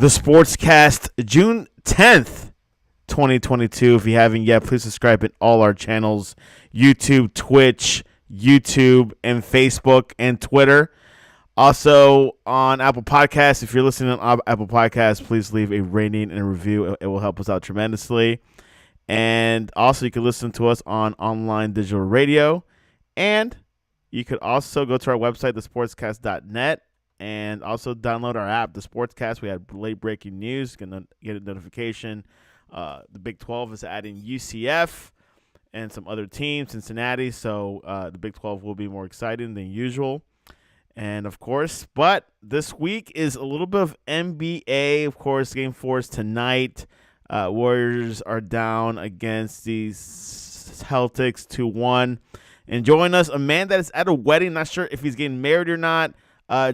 the Sportscast, June 10th, 2022. If you haven't yet, please subscribe in all our channels, YouTube, Twitch, YouTube, and Facebook, and Twitter. Also on Apple Podcasts. If you're listening on Apple Podcasts, please leave a rating and a review. It will help us out tremendously. And also, you can listen to us on online digital radio. And you could also go to our website, thesportscast.net, and also download our app, The Sportscast. We had late breaking news. You can get a notification. The Big 12 is adding UCF and some other teams, Cincinnati. So the Big 12 will be more exciting than usual. And, of course, but this week is a little bit of NBA. Of course, Game 4 is tonight. Warriors are down against the Celtics 2-1. And join us, a man that is at a wedding. Not sure if he's getting married or not.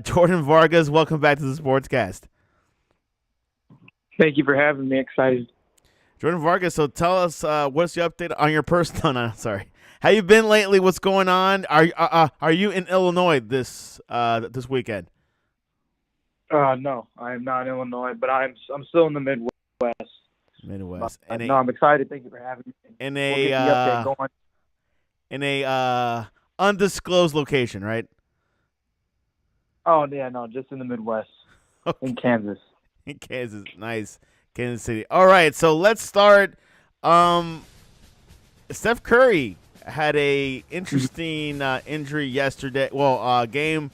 Jordan Vargas, welcome back to the Sportscast. Thank you for having me. Excited. Jordan Vargas, so tell us what's the update on your personal. No, sorry. How you been lately? What's going on? Are you in Illinois this weekend? No, I am not in Illinois, but I'm still in the Midwest. No, I'm excited. Thank you for having me. In We'll get the update going. In a undisclosed location, right? Oh yeah, no, just in the Midwest, in Kansas. In Kansas, nice, Kansas City. All right, so let's start. Steph Curry had a interesting injury yesterday. Well, Game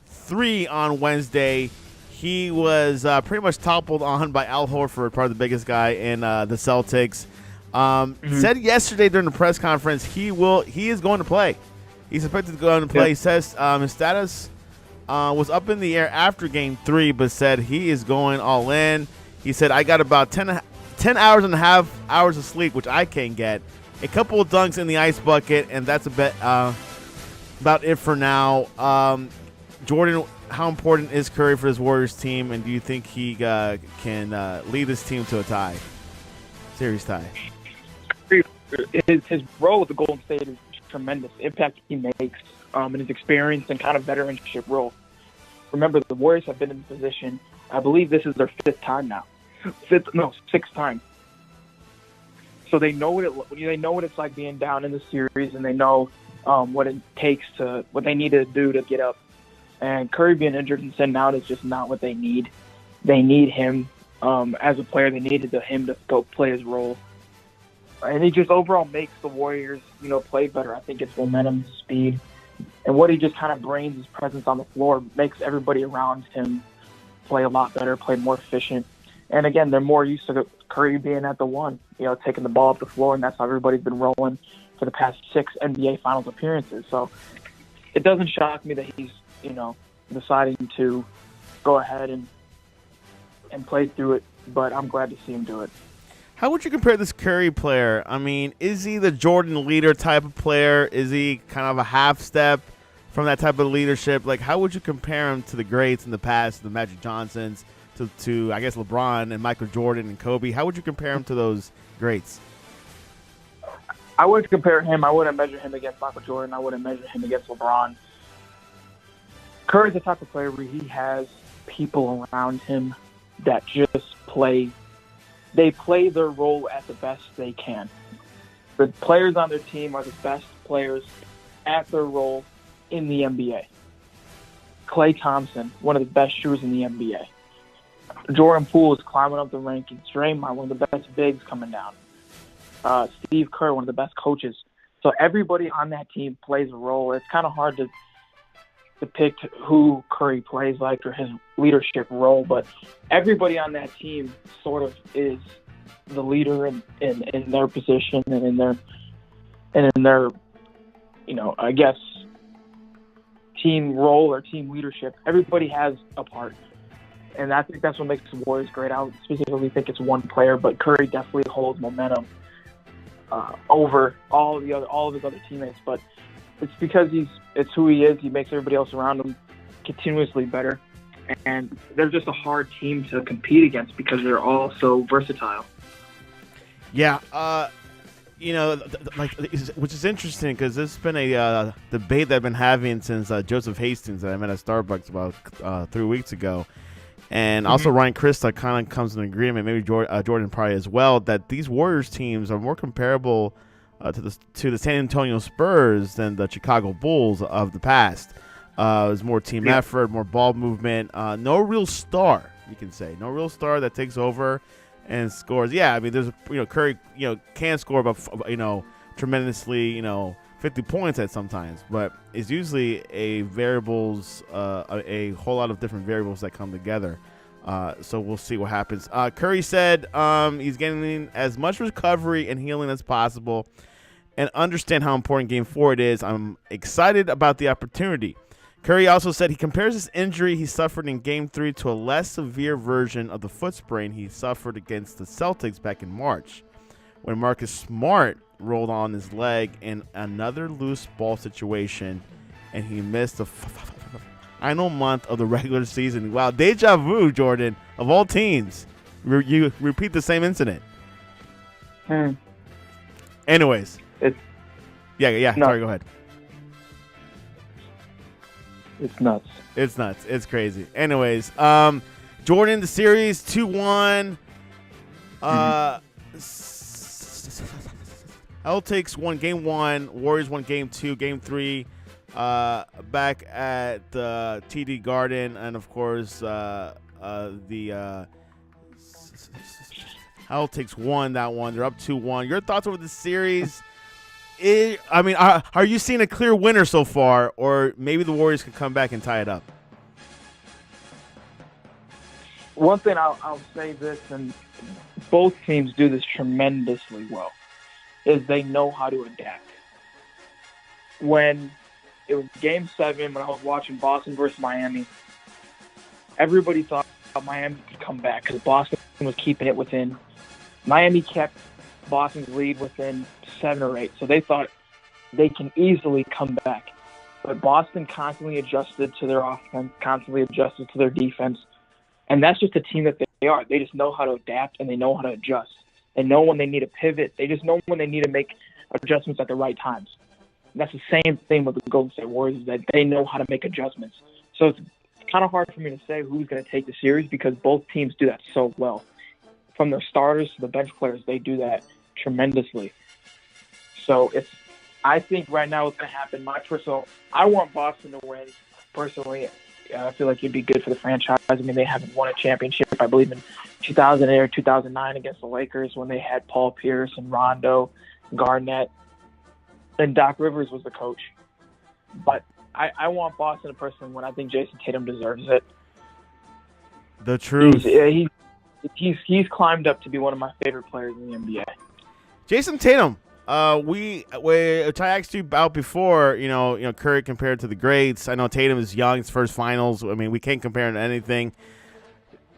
3 on Wednesday. He was pretty much toppled on by Al Horford, probably the biggest guy in the Celtics. Said yesterday during the press conference he is going to play. He's expected to go out and play. Yeah. He says his status was up in the air after Game 3, but said he is going all in. He said, I got about 10 hours and a half hours of sleep, which I can't get. A couple of dunks in the ice bucket, and that's about it for now. Jordan, how important is Curry for his Warriors team, and do you think he can lead this team to a series tie? His role with the Golden State is tremendous. The impact he makes in his experience and kind of veteranship role. Remember, the Warriors have been in the position, I believe this is their sixth time. So they know what it's like being down in the series, and they know what it takes what they need to do to get up. And Curry being injured and sitting out is just not what they need. They need him as a player. They needed him to go play his role. And he just overall makes the Warriors, play better. I think it's momentum, speed, and what he just kind of brings, his presence on the floor, makes everybody around him play a lot better, play more efficient. And again, they're more used to Curry being at the one, taking the ball up the floor, and that's how everybody's been rolling for the past 6 NBA Finals appearances. So it doesn't shock me that he's, deciding to go ahead and play through it, but I'm glad to see him do it. How would you compare this Curry player? I mean, is he the Jordan leader type of player? Is he kind of a half step from that type of leadership? Like, how would you compare him to the greats in the past, the Magic Johnsons, to I guess LeBron and Michael Jordan and Kobe? How would you compare him to those greats? I wouldn't compare him. I wouldn't measure him against Michael Jordan. I wouldn't measure him against LeBron. Curry's the type of player where he has people around him that just play their role at the best they can. The players on their team are the best players at their role in the NBA. Klay Thompson, one of the best shooters in the NBA. Jordan Poole is climbing up the rankings. Draymond, one of the best bigs coming down. Steve Kerr, one of the best coaches. So everybody on that team plays a role. It's kind of hard to depict who Curry plays like or his leadership role, but everybody on that team sort of is the leader in their position and in their I guess team role or team leadership. Everybody has a part, and I think that's what makes the Warriors great. I don't specifically think it's one player, but Curry definitely holds momentum over all of his other teammates, but it's because it's who he is. He makes everybody else around him continuously better. And they're just a hard team to compete against because they're all so versatile. Yeah, which is interesting because this has been a debate that I've been having since Joseph Hastings that I met at Starbucks about 3 weeks ago. And also Ryan Krista kind of comes in agreement, maybe Jordan probably as well, that these Warriors teams are more comparable to the San Antonio Spurs than the Chicago Bulls of the past. There's more team effort, more ball movement. No real star, you can say. No real star that takes over and scores. Yeah, I mean, there's Curry, can score, but tremendously, 50 points at sometimes, but it's usually a whole lot of different variables that come together. So we'll see what happens. Curry said he's getting as much recovery and healing as possible and understand how important Game 4 it is. I'm excited about the opportunity. Curry also said he compares his injury he suffered in Game 3 to a less severe version of the foot sprain he suffered against the Celtics back in March, when Marcus Smart rolled on his leg in another loose ball situation, and he missed the final month of the regular season. Wow, deja vu, Jordan, of all teams. You repeat the same incident. Anyways. Yeah. Sorry, go ahead. It's nuts. It's crazy. Anyways, Jordan, the series 2-1. Celtics won Game 1. Warriors won Game 2. Game 3 back at the TD Garden. And, of course, the Celtics won that one. They're up 2-1. Your thoughts over the series? Are you seeing a clear winner so far, or maybe the Warriors can come back and tie it up? One thing I'll say this, and both teams do this tremendously well, is they know how to adapt. When it was Game 7, when I was watching Boston versus Miami, everybody thought Miami could come back because Boston was keeping it within. Miami kept Boston's lead within 7 or 8, so they thought they can easily come back. But Boston constantly adjusted to their offense, constantly adjusted to their defense, and that's just a team that they are. They just know how to adapt, and they know how to adjust. They know when they need to pivot. They just know when they need to make adjustments at the right times. And that's the same thing with the Golden State Warriors, is that they know how to make adjustments. So it's kind of hard for me to say who's going to take the series because both teams do that so well. From their starters to the bench players, they do that tremendously. So I think right now what's going to happen, I want Boston to win personally. I feel like it'd be good for the franchise. I mean, they haven't won a championship, I believe, in 2008 or 2009 against the Lakers when they had Paul Pierce and Rondo, Garnett, and Doc Rivers was the coach. But I want Boston to personally win. I think Jason Tatum deserves it. The truth. He's climbed up to be one of my favorite players in the NBA. Jason Tatum. I asked you about before, Curry compared to the greats. I know Tatum is young, his first finals. I mean, we can't compare him to anything.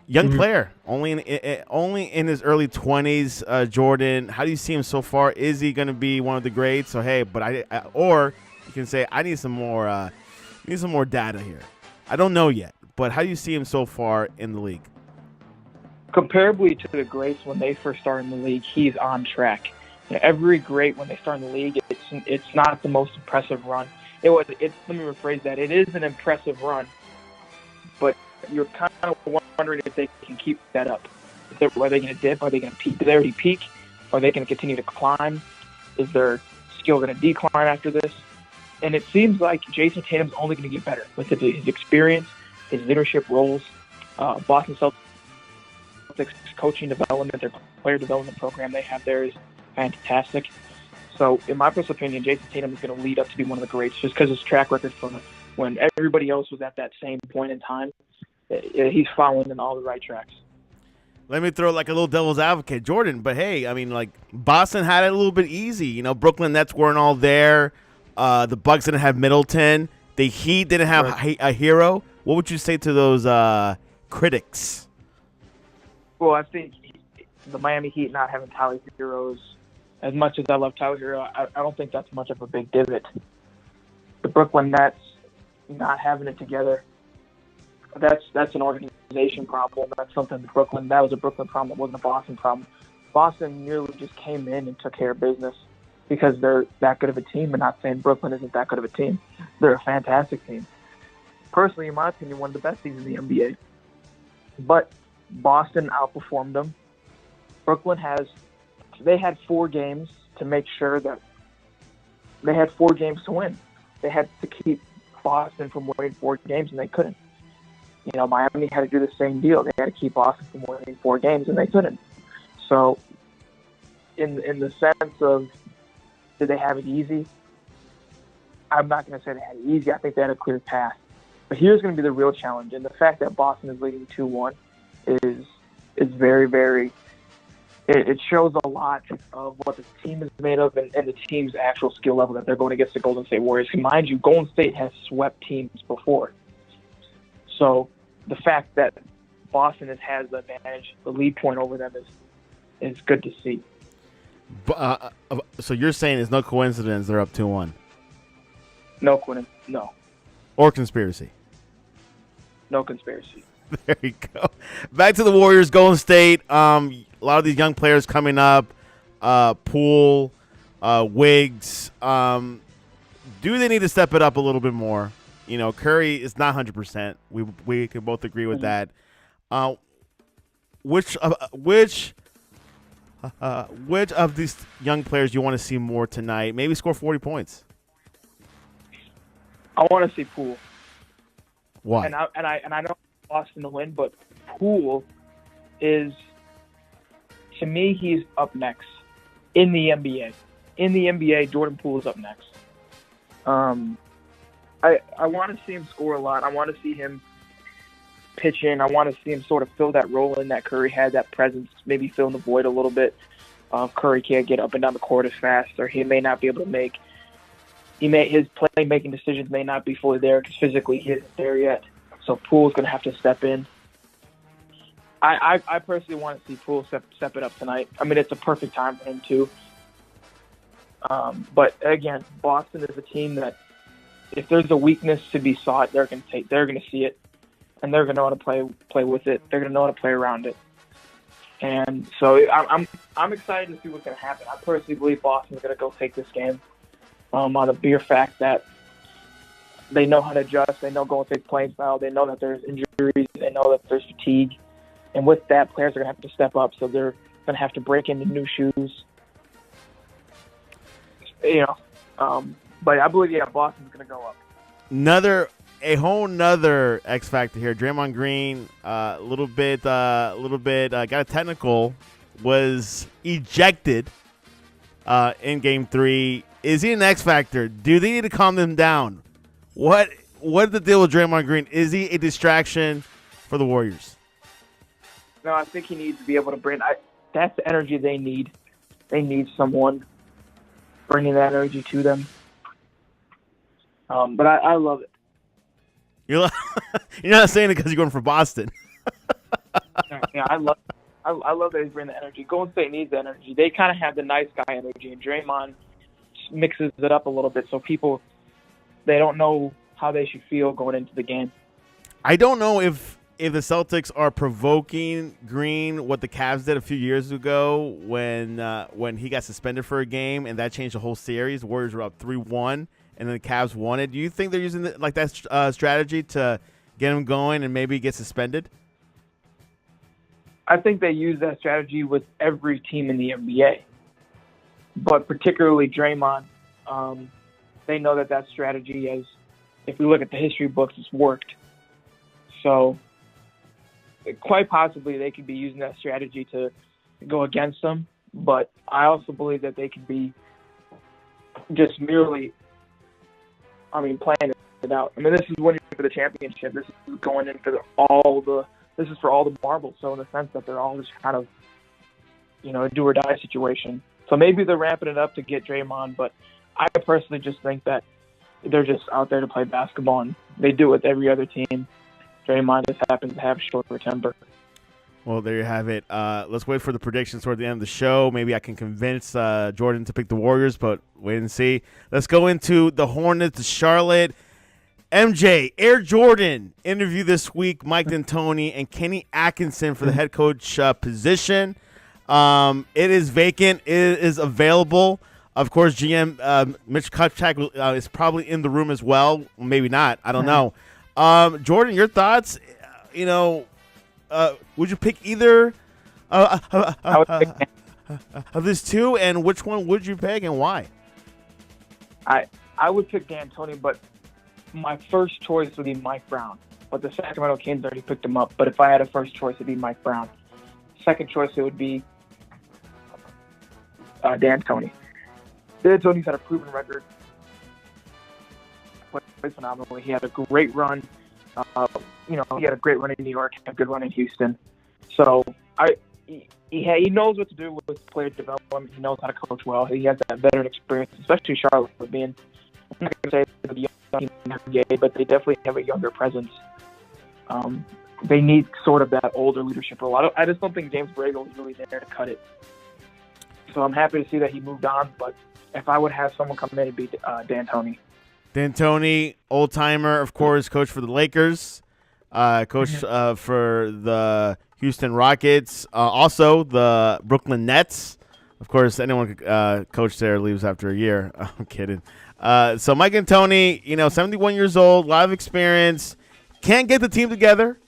Young player, only in his early 20s. Jordan, how do you see him so far? Is he going to be one of the greats? So hey, but or you can say I need some more data here. I don't know yet, but how do you see him so far in the league? Comparably to the greats when they first started in the league, he's on track. Every great when they start in the league, it's not the most impressive run. Let me rephrase that. It is an impressive run, but you're kind of wondering if they can keep that up. Are they going to dip? Are they going to peak? Did they already peak? Are they going to continue to climb? Is their skill going to decline after this? And it seems like Jason Tatum's only going to get better with his experience, his leadership roles. Boston Celtics coaching development, their player development program they have there is fantastic. So, in my personal opinion, Jason Tatum is going to lead up to be one of the greats just because his track record from when everybody else was at that same point in time, he's following in all the right tracks. Let me throw like a little devil's advocate, Jordan. But hey, I mean, like Boston had it a little bit easy. Brooklyn Nets weren't all there. The Bucks didn't have Middleton. The Heat didn't have a hero. What would you say to those critics? Well, I think the Miami Heat not having Tyler Heroes, as much as I love Tyler Hero, I don't think that's much of a big divot. The Brooklyn Nets not having it together, that's an organization problem. That's something that was a Brooklyn problem. It wasn't a Boston problem. Boston nearly just came in and took care of business because they're that good of a team. And not saying Brooklyn isn't that good of a team. They're a fantastic team. Personally, in my opinion, one of the best teams in the NBA. but Boston outperformed them. Brooklyn they had 4 games to make sure that they had 4 games to win. They had to keep Boston from winning 4 games, and they couldn't. Miami had to do the same deal. They had to keep Boston from winning 4 games, and they couldn't. So, in the sense of, did they have it easy? I'm not going to say they had it easy. I think they had a clear path. But here's going to be the real challenge, and the fact that Boston is leading 2-1 is very, very. It shows a lot of what the team is made of and the team's actual skill level that they're going against the Golden State Warriors. Mind you, Golden State has swept teams before. So the fact that Boston has the advantage, the lead point over them is good to see. So you're saying it's no coincidence they're up 2-1? No. Or conspiracy? No conspiracy. There you go. Back to the Warriors, Golden State. A lot of these young players coming up. Poole, Wiggs. Do they need to step it up a little bit more? Curry is not 100%. We can both agree with that. Which of these young players do you want to see more tonight? Maybe score 40 points. I want to see Poole. Why? And I know Boston to win, but Poole is, to me, he's up next in the NBA. In the NBA, Jordan Poole is up next. I want to see him score a lot. I want to see him pitch in. I want to see him sort of fill that role in that Curry had, that presence, maybe fill in the void a little bit. Curry can't get up and down the court as fast, or he may not be able to his playmaking decisions may not be fully there because physically he isn't there yet. So Poole's going to have to step in. I personally want to see Poole step it up tonight. I mean, it's a perfect time for him too. But again, Boston is a team that if there's a weakness to be sought, they're going to see it, and they're going to know how to play with it. They're going to know how to play around it. And so I'm excited to see what's going to happen. I personally believe Boston's going to go take this game on the bare fact that they know how to adjust. They know Golden State's playing style. They know that there's injuries. They know that there's fatigue. And with that, players are going to have to step up. So they're going to have to break into new shoes. But I believe, Boston's going to go up. A whole nother X factor here. Draymond Green, a little bit, got a technical, was ejected in Game 3. Is he an X factor? Do they need to calm them down? What is the deal with Draymond Green? Is he a distraction for the Warriors? No, I think he needs to be able to bring. That's the energy they need. They need someone bringing that energy to them. But I love it. You're not saying it because you're going for Boston. Yeah, I love that he's bringing the energy. Golden State needs the energy. They kind of have the nice guy energy, and Draymond mixes it up a little bit so people, they don't know how they should feel going into the game. I don't know if the Celtics are provoking Green what the Cavs did a few years ago when he got suspended for a game, and that changed the whole series. The Warriors were up 3-1. And then the Cavs won it. Do you think they're using that strategy to get him going and maybe get suspended? I think they use that strategy with every team in the NBA, but particularly Draymond. They know that strategy, as if we look at the history books, it's worked. So quite possibly they could be using that strategy to go against them. But I also believe that they could be just merely playing it out. I mean, this is winning for the championship. This is going in for this is for all the marbles. So in the sense that they're all just kind of, a do or die situation. So maybe they're ramping it up to get Draymond, but I personally just think that they're just out there to play basketball, and they do it with every other team. Draymond just happens to have a shorter temper. Well, there you have it. Let's wait for the predictions toward the end of the show. Maybe I can convince Jordan to pick the Warriors, but wait and see. Let's go into the Hornets, Charlotte. MJ, Air Jordan interview this week, Mike D'Antoni and Kenny Atkinson for the head coach position. It is vacant. It is available. Of course, GM Mitch Kupchak is probably in the room as well. Maybe not. I don't know. Jordan, your thoughts? would you pick either I would pick of these two, and which one would you pick and why? I would pick D'Antoni, but my first choice would be Mike Brown. But the Sacramento Kings already picked him up. But if I had a first choice, it'd be Mike Brown. Second choice, it would be D'Antoni. D'Antoni's had a proven record. Played phenomenally. He had a great run. He had a great run in New York, a good run in Houston. So he knows what to do with player development. He knows how to coach well. He has that veteran experience, especially Charlotte being. I'm not going to say they're the young team in the NBA, but they definitely have a younger presence. They need sort of that older leadership role. I just don't think James Borrego is really there to cut it. So I'm happy to see that he moved on. But if I would have someone come in, it'd be D'Antoni. D'Antoni, old timer, of course, coach for the Lakers, coach for the Houston Rockets, also the Brooklyn Nets. Of course, anyone could coach there leaves after a year. I'm kidding. So Mike D'Antoni, 71 years old, a lot of experience, can't get the team together.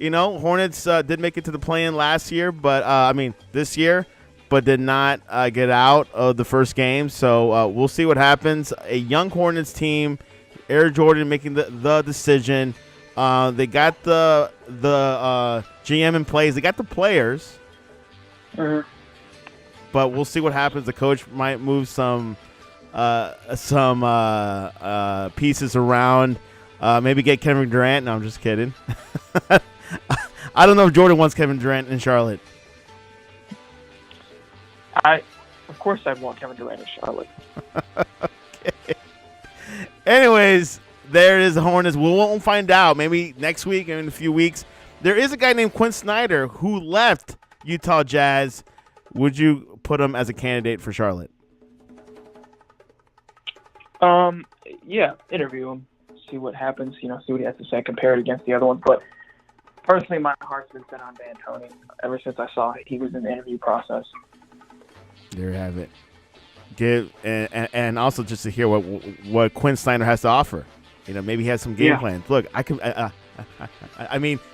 Hornets did make it to the play-in last year, but this year, but did not get out of the first game. So we'll see what happens. A young Hornets team, Air Jordan making the decision. They got the GM in place. They got the players. Mm-hmm. But we'll see what happens. The coach might move some pieces around. Maybe get Kevin Durant. No, I'm just kidding. I don't know if Jordan wants Kevin Durant in Charlotte. Of course I'd want Kevin Durant in Charlotte. Okay. Anyways, there it is, the Hornets. We won't find out. Maybe next week or in a few weeks. There is a guy named Quinn Snyder who left Utah Jazz. Would you put him as a candidate for Charlotte? Yeah, interview him, see what happens, see what he has to say, compare it against the other ones. But personally, my heart's been set on D'Antoni ever since I saw he was in the interview process. There you have it. And also just to hear what Quinn Snyder has to offer. Maybe he has some game plans. Look, I can.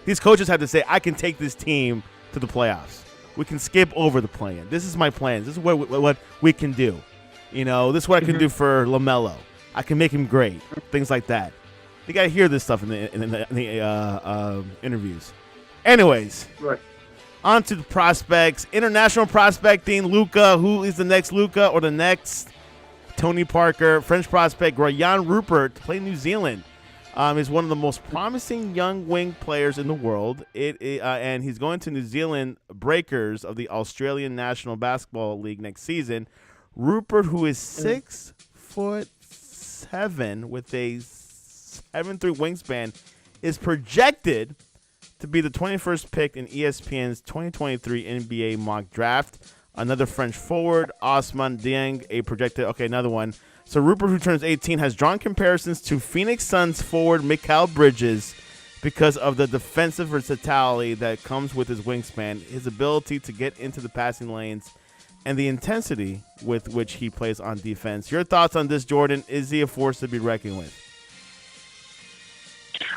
These coaches have to say, I can take this team to the playoffs. We can skip over the play-in. This is my plan. This is what we can do. This is what I can do for LaMelo. I can make him great. Things like that. They got to hear this stuff in the interviews. Anyways, right. On to the prospects. International prospecting. Luka. Who is the next Luka or the next Tony Parker? French prospect Ryan Rupert to play New Zealand. Is one of the most promising young wing players in the world. And he's going to New Zealand Breakers of the Australian National Basketball League next season. Rupert, who is 6'7" with a 7'3" wingspan, is projected to be the 21st pick in ESPN's 2023 NBA mock draft. Another French forward, Ousmane Dieng, another one. So Rupert, who turns 18, has drawn comparisons to Phoenix Suns forward Mikal Bridges because of the defensive versatility that comes with his wingspan, his ability to get into the passing lanes, and the intensity with which he plays on defense. Your thoughts on this, Jordan? Is he a force to be reckoned with?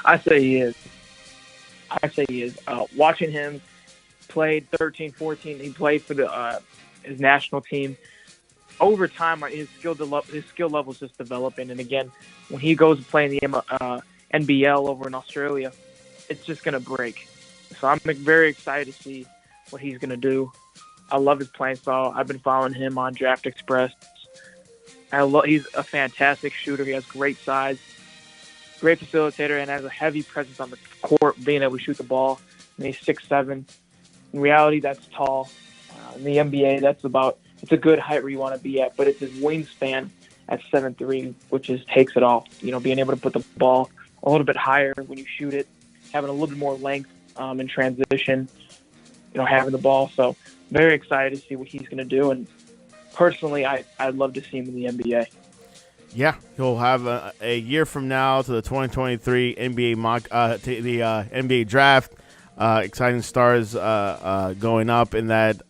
I say he is. Watching him play 13, 14, he played for his national team. Over time, his skill level is just developing. And again, when he goes to play in the NBL over in Australia, it's just going to break. So I'm very excited to see what he's going to do. I love his playing style. I've been following him on Draft Express. He's a fantastic shooter. He has great size, great facilitator, and has a heavy presence on the court, being able to shoot the ball. And he's 6'7". In reality, that's tall. In the NBA, it's a good height where you want to be at, but it's his wingspan at 7'3", which takes it all. Being able to put the ball a little bit higher when you shoot it, having a little bit more length in transition, having the ball. So very excited to see what he's going to do. And personally, I'd love to see him in the NBA. Yeah, he'll have a year from now to the 2023 NBA NBA draft. Exciting stars going up in that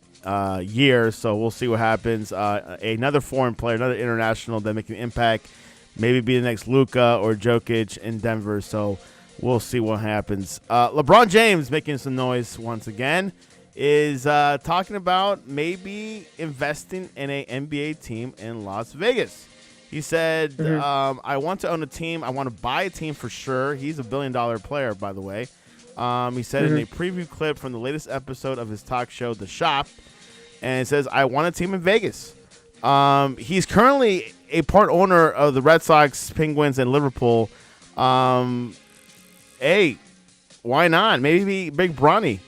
year, so we'll see what happens. Another foreign player, another international that make an impact, maybe be the next Luka or Jokic in Denver. So We'll see what happens. LeBron James, making some noise once again, is talking about maybe investing in an NBA team in Las Vegas. He said, I want to own a team. I want to buy a team for sure. He's a billion-dollar player, by the way. He said in a preview clip from the latest episode of his talk show, The Shop, and it says, I want a team in Vegas. He's currently a part owner of the Red Sox, Penguins, and Liverpool. Hey, why not? Maybe Big Bronny,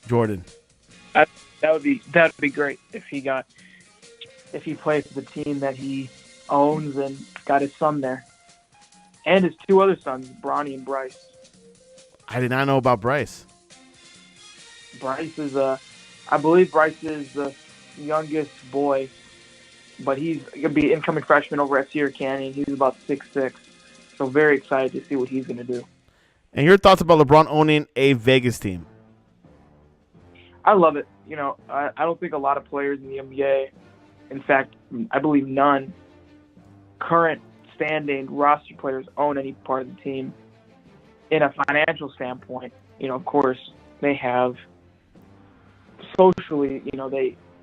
Jordan. That would be great if he played for the team that he owns and got his son there, and his two other sons, Bronny and Bryce. I did not know about Bryce. Bryce is I believe Bryce is the youngest boy, but he's gonna be incoming freshman over at Sierra Canyon. He's about 6'6". So very excited to see what he's going to do. And your thoughts about LeBron owning a Vegas team? I love it. I don't think a lot of players in the NBA, in fact, I believe none, current standing roster players own any part of the team. In a financial standpoint, of course, they have socially,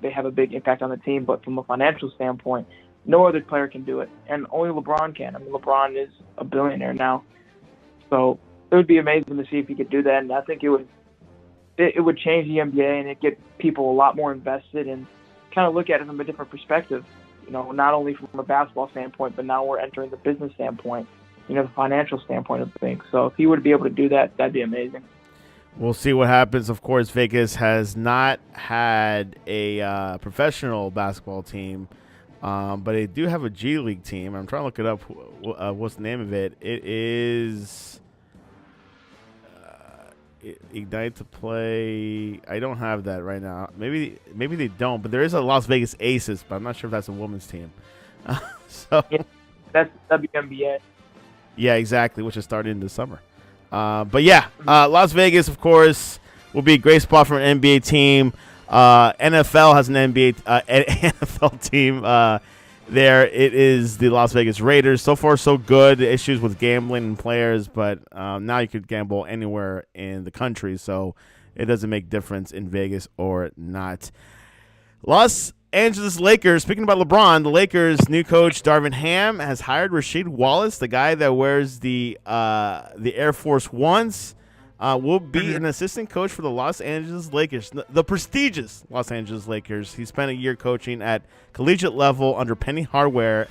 they have a big impact on the team, but from a financial standpoint, no other player can do it, and only LeBron can. I mean, LeBron is a billionaire now, so it would be amazing to see if he could do that. And I think it would change the NBA, and it get people a lot more invested and kind of look at it from a different perspective. Not only from a basketball standpoint, but now we're entering the business standpoint, the financial standpoint of things. So if he would be able to do that, that'd be amazing. We'll see what happens. Of course, Vegas has not had a professional basketball team. But they do have a G League team. I'm trying to look it up. What's the name of it? It is Ignite to Play. I don't have that right now. Maybe they don't. But there is a Las Vegas Aces, but I'm not sure if that's a women's team. Yeah, that's WNBA. Yeah, exactly, which is starting in the summer. But yeah, Las Vegas, of course, will be a great spot for an NBA team. NFL has an NFL team there. It is the Las Vegas Raiders. So far, so good. Issues with gambling and players, but now you could gamble anywhere in the country, so it doesn't make difference in Vegas or not. Los Angeles Lakers. Speaking about LeBron, the Lakers' new coach Darvin Ham has hired Rasheed Wallace, the guy that wears the Air Force Ones. Will be an assistant coach for the Los Angeles Lakers, the prestigious Los Angeles Lakers. He spent a year coaching at collegiate level under Penny Hardaway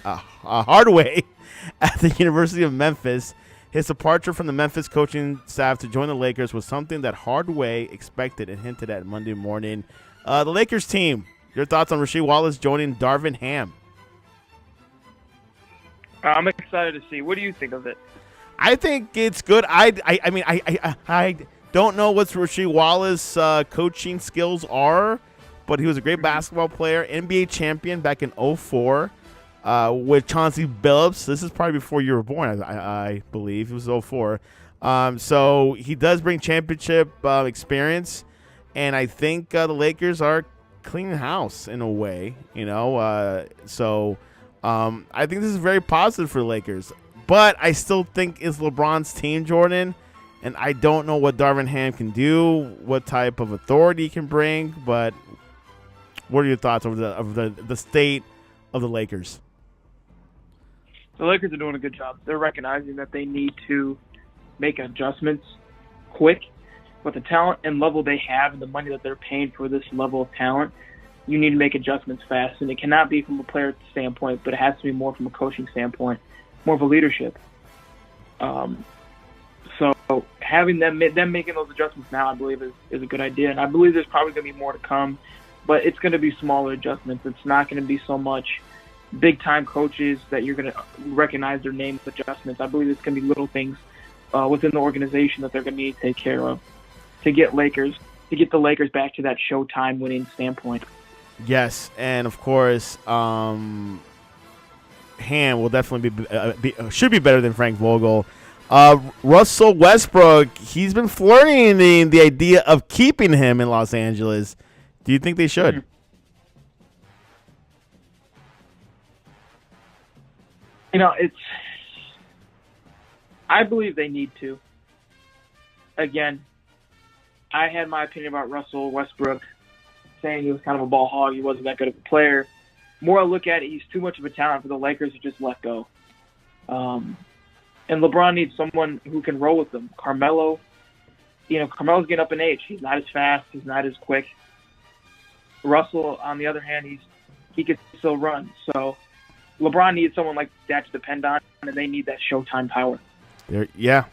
at the University of Memphis. His departure from the Memphis coaching staff to join the Lakers was something that Hardaway expected and hinted at Monday morning. The Lakers team, your thoughts on Rasheed Wallace joining Darvin Ham? I'm excited to see. What do you think of it? I think it's good. I don't know what Rasheed Wallace coaching skills are, but he was a great basketball player, NBA champion back in 2004 with Chauncey Billups. This is probably before you were born, I believe. It was 2004. So he does bring championship experience, and I think the Lakers are cleaning house in a way, So I think this is very positive for the Lakers. But I still think it's LeBron's team, Jordan, and I don't know what Darvin Ham can do, what type of authority he can bring. But what are your thoughts over the state of the Lakers? The Lakers are doing a good job. They're recognizing that they need to make adjustments quick with the talent and level they have and the money that they're paying for this level of talent. You need to make adjustments fast, and it cannot be from a player standpoint, but it has to be more from a coaching standpoint. More of a leadership. So having them making those adjustments now, I believe, is a good idea. And I believe there's probably going to be more to come, but it's going to be smaller adjustments. It's not going to be so much big-time coaches that you're going to recognize their names adjustments. I believe it's going to be little things within the organization that they're going to need to take care of to get the Lakers back to that Showtime winning standpoint. Yes, and of course, Ham will definitely should be better than Frank Vogel. Russell Westbrook, he's been flirting the idea of keeping him in Los Angeles. Do you think they should? I believe they need to. Again, I had my opinion about Russell Westbrook, saying he was kind of a ball hog. He wasn't that good of a player. More I look at it, he's too much of a talent for the Lakers to just let go. And LeBron needs someone who can roll with them. Carmelo's getting up in age. He's not as fast. He's not as quick. Russell, on the other hand, he can still run. So LeBron needs someone like that to depend on, and they need that Showtime power. Yeah.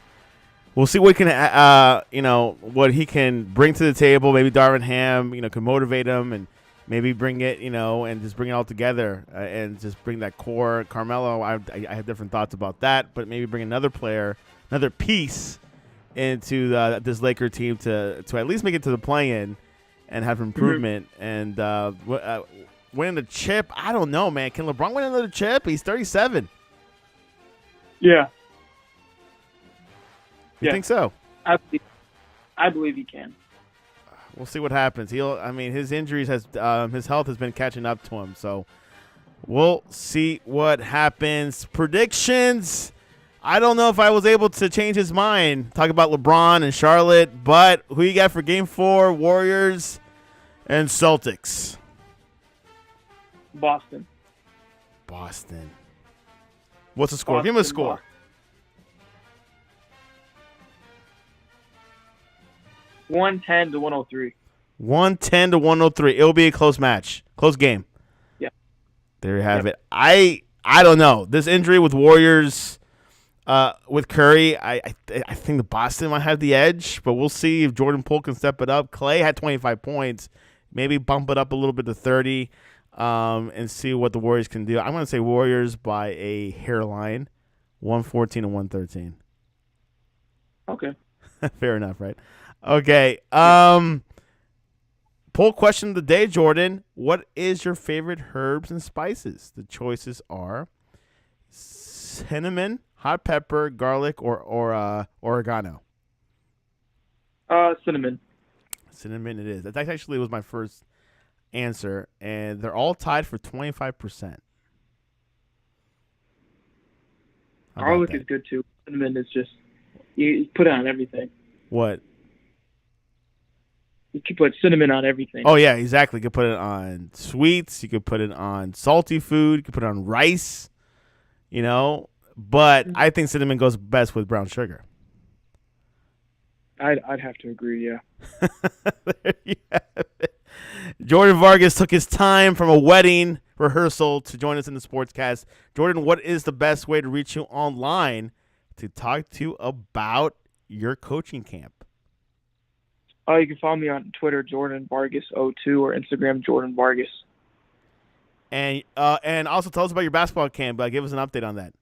We'll see what what he can bring to the table. Maybe Darvin Ham, can motivate him and maybe bring it, and just bring it all together and just bring that core. Carmelo, I have different thoughts about that, but maybe bring another player, another piece into this Laker team to at least make it to the play-in and have improvement. Mm-hmm. And winning the chip, I don't know, man. Can LeBron win another chip? He's 37. Yeah. You think so? I believe he can. We'll see what happens. His injuries his health has been catching up to him. So we'll see what happens. Predictions. I don't know if I was able to change his mind. Talk about LeBron and Charlotte, but who you got for Game 4? Warriors and Celtics. Boston. What's the score? Give him a score. Boston. 110 to 103. 110 to 103. It'll be a close match. Close game. Yeah. There you have it. I don't know. This injury with Warriors, with Curry, I think the Boston might have the edge, but we'll see if Jordan Poole can step it up. Clay had 25 points. Maybe bump it up a little bit to 30 and see what the Warriors can do. I'm going to say Warriors by a hairline, 114 to 113. Okay. Fair enough, right? Okay. Poll question of the day, Jordan. What is your favorite herbs and spices? The choices are cinnamon, hot pepper, garlic, or oregano. Cinnamon. Cinnamon it is. That actually was my first answer, and they're all tied for 25%. Garlic is good, too. Cinnamon is just, you put it on everything. What? You can put cinnamon on everything. Oh, yeah, exactly. You could put it on sweets. You could put it on salty food. You could put it on rice, But I think cinnamon goes best with brown sugar. I'd have to agree, yeah. There you have it. Jordan Vargas took his time from a wedding rehearsal to join us in the Sportscast. Jordan, what is the best way to reach you online to talk to you about your coaching camp? You can follow me on Twitter, Jordan Vargas02, or Instagram, Jordan Vargas. And also tell us about your basketball camp. Give us an update on that.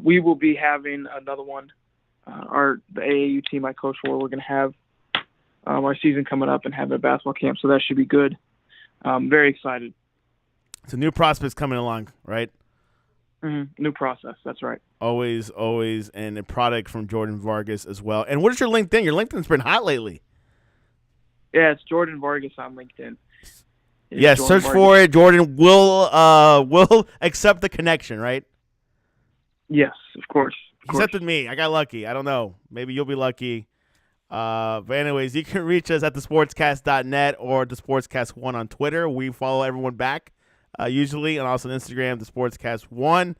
We will be having another one. The AAU team I coach for, we're going to have our season coming up and have a basketball camp, so that should be good. I'm very excited. So new prospects coming along, right? Mm-hmm. New process, that's right. Always, and a product from Jordan Vargas as well. And what is your LinkedIn? Your LinkedIn's been hot lately. Yeah, it's Jordan Vargas on LinkedIn. Yes, search for it. Jordan will accept the connection, right? Yes, of course. He accepted me. I got lucky. I don't know. Maybe you'll be lucky. But anyways, you can reach us at thesportscast.net or the Sportscast1 on Twitter. We follow everyone back usually, and also on Instagram, the Sportscast1.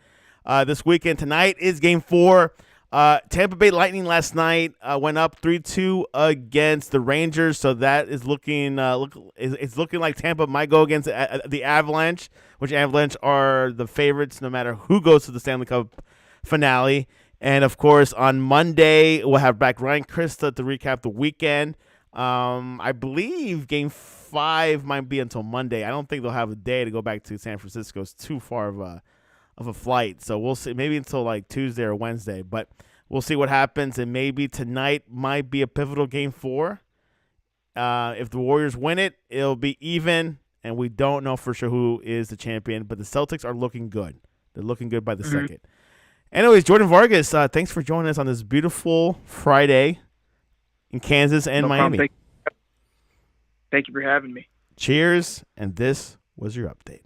This weekend tonight is Game 4. Tampa Bay Lightning last night went up 3-2 against the Rangers, so that is looking it's looking like Tampa might go against the Avalanche, which Avalanche are the favorites no matter who goes to the Stanley Cup finale. And of course, on Monday we'll have back Ryan Krista to recap the weekend. I believe Game 5 might be until Monday. I don't think they'll have a day to go back to San Francisco. It's too far of a flight, so we'll see. Maybe until like Tuesday or Wednesday, but we'll see what happens. And maybe tonight might be a pivotal Game 4. If the Warriors win it, it'll be even, and we don't know for sure who is the champion. But the Celtics are looking good. They're looking good by the second. Anyways, Jordan Vargas, thanks for joining us on this beautiful Friday in Kansas and Miami. Thank you for having me. Cheers, and this was your update.